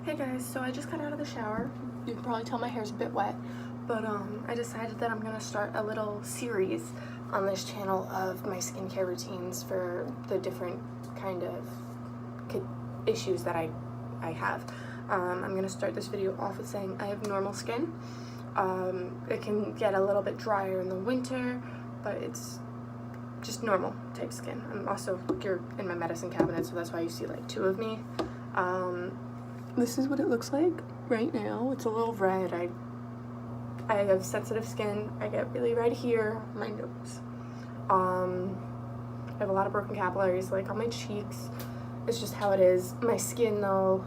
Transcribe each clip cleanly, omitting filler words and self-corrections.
Hey guys, so I just got out of the shower. You can probably tell my hair's a bit wet, but I decided that I'm gonna start a little series on this channel of my skincare routines for the different kind of issues that I have. I'm gonna start this video off with saying I have normal skin. It can get a little bit drier in the winter, but it's just normal type skin. I'm also, you're in my medicine cabinet, so that's why you see like two of me. This is what it looks like right now. It's a little red. I have sensitive skin. I get really red here, my nose. I have a lot of broken capillaries like on my cheeks. It's just how it is. My skin though,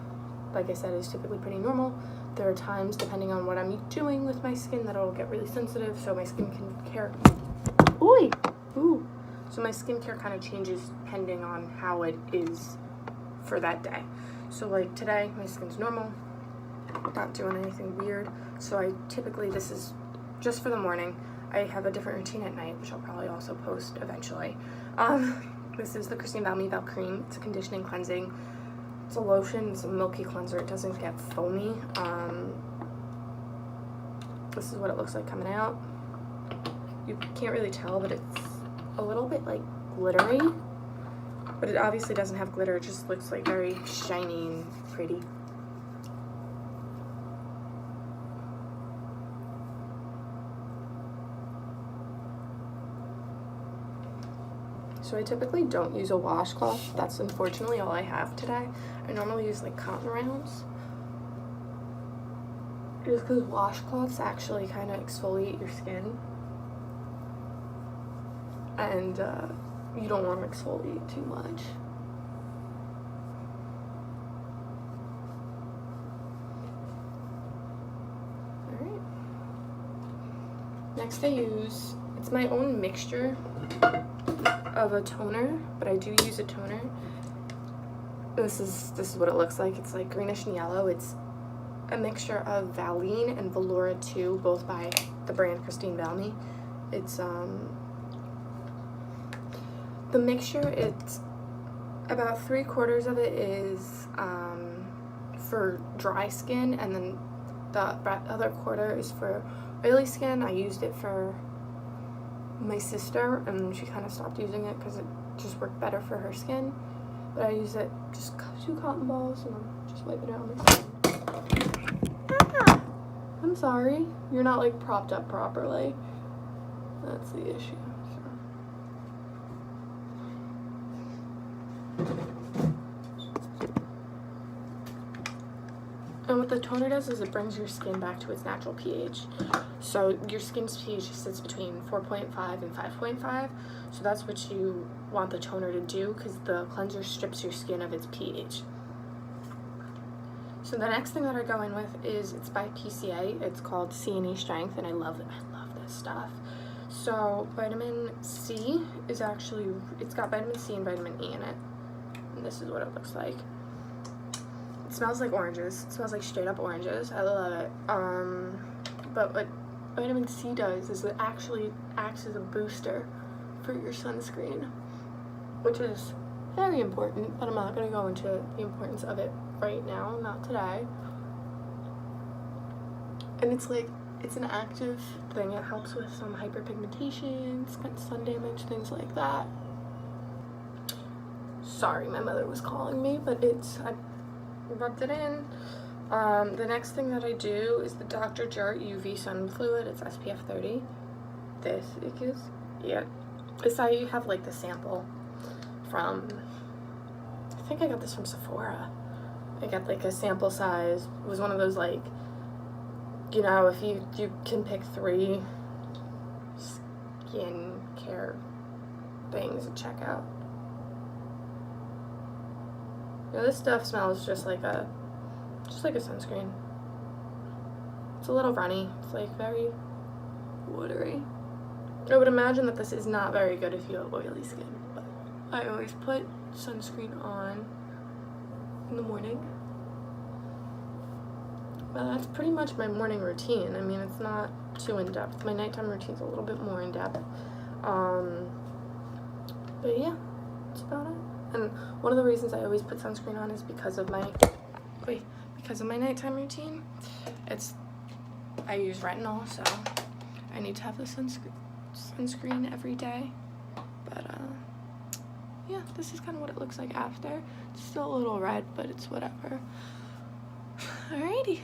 like I said, is typically pretty normal. There are times, depending on what I'm doing with my skin, that it'll get really sensitive, so my skincare So my skincare kind of changes depending on how it is for that day. So like today, my skin's normal, not doing anything weird. So I typically, this is just for the morning. I have a different routine at night, which I'll probably also post eventually. This is the Christine Valmy valcreme. It's a conditioning cleansing. It's a lotion, it's a milky cleanser. It doesn't get foamy. This is what it looks like coming out. You can't really tell, but it's a little bit like glittery. But it obviously doesn't have glitter, it just looks like very shiny and pretty. So I typically don't use a washcloth. That's unfortunately all I have today. I normally use like cotton rounds. Just because washcloths actually kind of exfoliate your skin. And you don't want to exfoliate too much. Alright. Next I use, it's my own mixture of a toner, but I do use a toner. This is what it looks like. It's like greenish and yellow. It's a mixture of valeen and valora 2, both by the brand Christine Valmy. It's the mixture, it's about 3/4 of it is for dry skin, and then the other quarter is for oily skin. I used it for my sister, and she kind of stopped using it because it just worked better for her skin. But I use it, just 2 cotton balls, and I'm just wiping it on my skin. Ah! I'm sorry, you're not like propped up properly. That's the issue. And what the toner does is it brings your skin back to its natural pH. So your skin's pH sits between 4.5 and 5.5. So that's what you want the toner to do, because the cleanser strips your skin of its pH. So the next thing that I go in with is, it's by PCA. It's called C&E Strength, and I love it. I love this stuff. So vitamin C is actually, it's got vitamin C and vitamin E in it. And this is what it looks like. It smells like oranges. It smells like straight up oranges. I love it. But what vitamin C does is it actually acts as a booster for your sunscreen, which is very important, but I'm not going to go into the importance of it right now, not today. And it's like, it's an active thing. It helps with some hyperpigmentation, sun damage, things like that. Sorry, my mother was calling me, but I rubbed it in. The next thing that I do is the Dr.Jart UV sun fluid. It's SPF 30. This is, yeah. This, I have like the sample from, I think I got this from Sephora. I got like a sample size. It was one of those, like, you know, if you can pick 3 skin care things to check out. You know, this stuff smells just like a sunscreen. It's a little runny. It's like very watery. I would imagine that this is not very good if you have oily skin, but I always put sunscreen on in the morning. Well, that's pretty much my morning routine. I mean, it's not too in-depth. My nighttime routine's a little bit more in-depth. But yeah, that's about it. And one of the reasons I always put sunscreen on is because of my because of my nighttime routine. I use retinol, so I need to have the sunscreen every day. But yeah, this is kind of what it looks like after. It's still a little red, but it's whatever. Alrighty.